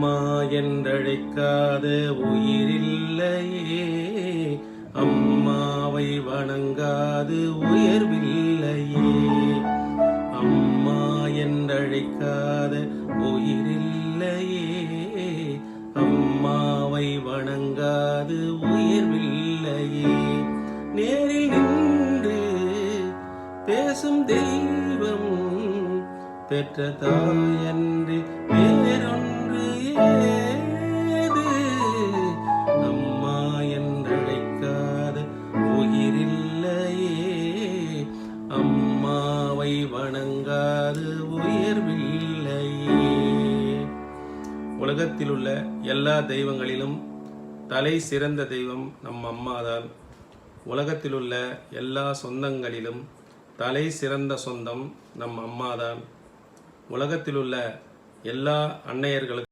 அம்மா என்றழைக்காத உயிரில்லையே, அம்மாவை வணங்காது உயர்வில்லையே. அம்மா என்றழைக்காத உயிரில்லையே, அம்மாவை வணங்காது உயர்வில்லையே. நேரில் நின்று பேசும் தெய்வம் பெற்ற தாயன்றி வேறொன்று ஏது? அம்மா என்றழைக்காத உயிரில்லையே, அம்மாவை வணங்காது உயர்வில்லையே. உலகத்தில் உள்ள எல்லா தெய்வங்களிலும் தலை சிறந்த தெய்வம் நம் அம்மாதான். உலகத்தில் உள்ள எல்லா சொந்தங்களிலும் தலை சிறந்த சொந்தம் நம் அம்மாதான். உலகத்தில் உள்ள எல்லா அன்னையர்களுக்கும்